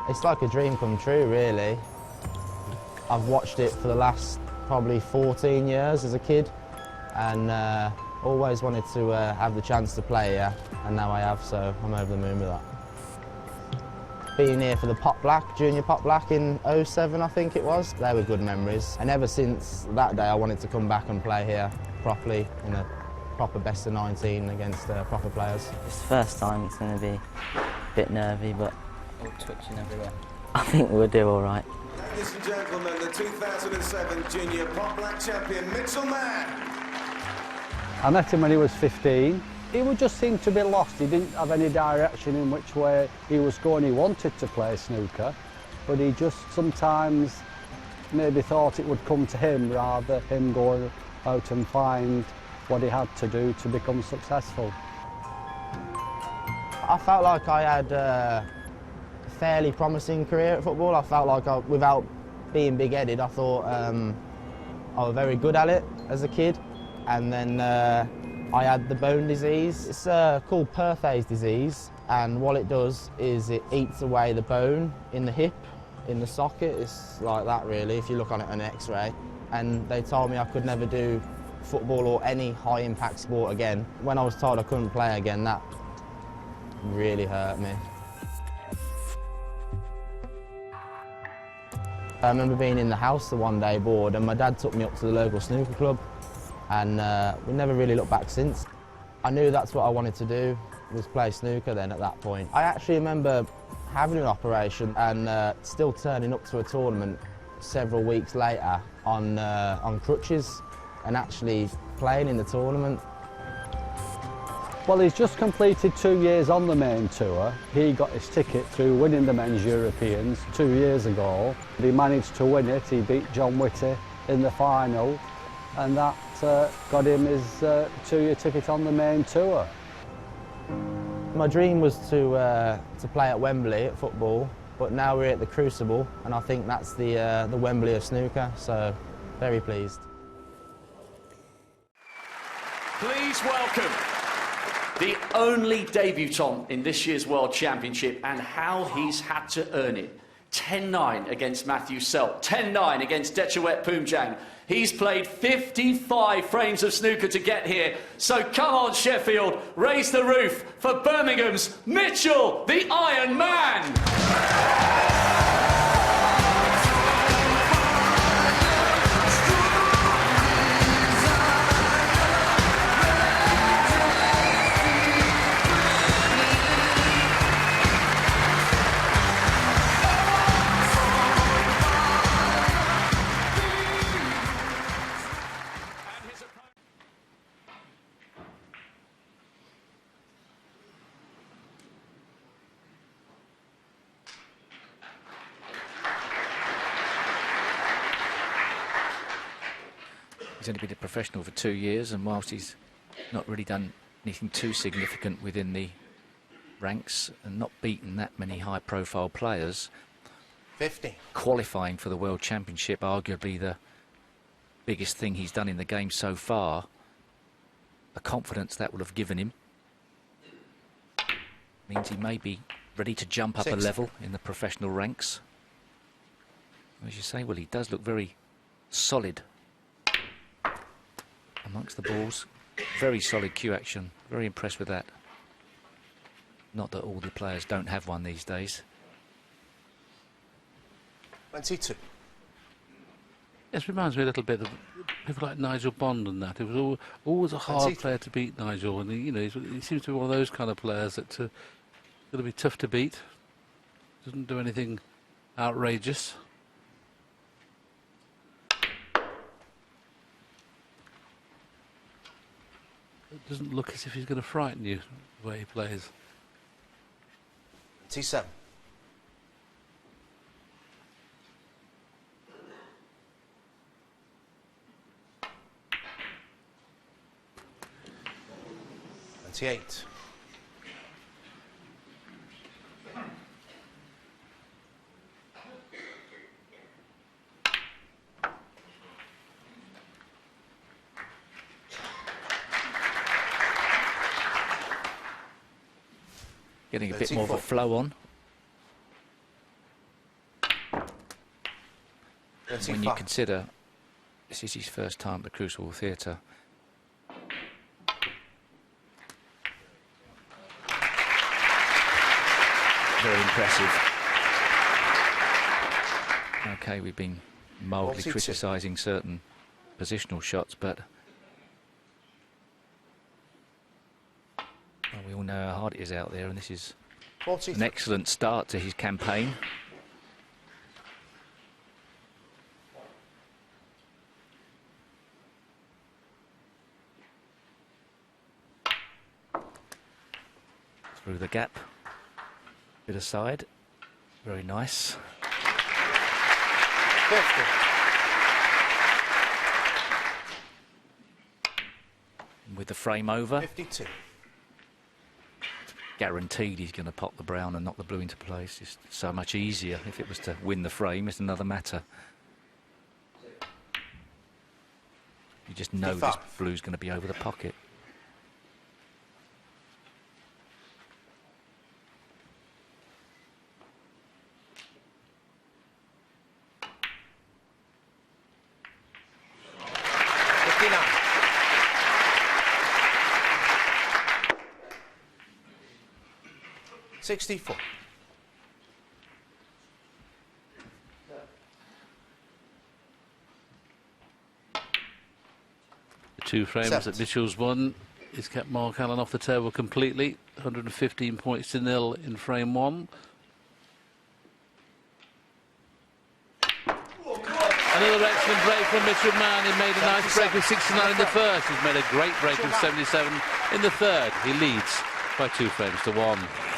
It's like a dream come true, really. I've watched it for the last probably 14 years as a kid, and always wanted to have the chance to play here, and now I have, so I'm over the moon with that. Being here for the Pot Black, Junior Pot Black in '07, I think it was, they were good memories. And ever since that day, I wanted to come back and play here properly, in a proper best of 19 against proper players. It's the first time, it's going to be a bit nervy, but all twitching everywhere. I think we'll do all right. Ladies and gentlemen, the 2007 Junior Pot Black champion, Mitch. I met him when he was 15. He would just seem to be lost. He didn't have any direction in which way he was going. He wanted to play snooker, but he just sometimes maybe thought it would come to him rather than him going out and find what he had to do to become successful. I felt like I had a fairly promising career at football. I felt like, without being big-headed, I thought I was very good at it as a kid. And then I had the bone disease. It's called Perthes disease, and what it does is it eats away the bone in the hip, in the socket. It's like that, really, if you look on it on an X-ray. And they told me I could never do football or any high-impact sport again. When I was told I couldn't play again, that really hurt me. I remember being in the house the one day bored, and my dad took me up to the local snooker club, and we never really looked back since. I knew that's what I wanted to do, was play snooker then at that point. I actually remember having an operation and still turning up to a tournament several weeks later on crutches and actually playing in the tournament. Well, he's just completed 2 years on the main tour. He got his ticket through winning the Men's Europeans 2 years ago. He managed to win it. He beat John Whitty in the final, and that got him his 2-year ticket on the main tour. My dream was to play at Wembley at football, but now we're at the Crucible, and I think that's the Wembley of snooker, so very pleased. Please welcome the only debutant in this year's World Championship, and how he's had to earn it. 10-9 against Matthew Selt, 10-9 against Dechawet Poomjang. He's played 55 frames of snooker to get here. So come on, Sheffield, raise the roof for Birmingham's Mitchell, the Iron Man. He's only been a professional for 2 years, and whilst he's not really done anything too significant within the ranks and not beaten that many high-profile players, 50. Qualifying for the World Championship, arguably the biggest thing he's done in the game so far, the confidence that will have given him means he may be ready to jump up a level in the professional ranks. As you say, well, he does look very solid amongst the balls. Very solid cue action. Very impressed with that. Not that all the players don't have one these days. 22. This reminds me a little bit of people like Nigel Bond and that. It was always a hard player to beat, Nigel, and he seems to be one of those kind of players that going to be tough to beat. Doesn't do anything outrageous. It doesn't look as if he's going to frighten you the way he plays. T7. T8. Getting a bit more of a flow on. when you consider this is his first time at the Crucible Theatre. Very impressive. Okay, we've been mildly criticising certain positional shots, but well, we all know how hard it is out there, and this is an excellent start to his campaign. Through the gap, bit aside, very nice. 50. With the frame over, 52. guaranteed he's going to pop the brown and knock the blue into place. It's so much easier if it was to win the frame. It's another matter. You just know this blue's going to be over the pocket. $64. The two frames that Mitchell's won is kept Mark Allen off the table completely. 115 points to 0 in frame 1. Another excellent break from Mitchell Mann. He made a nice break of 69 in the first. He's made a great break of 77 in the third. He leads by 2 frames to 1.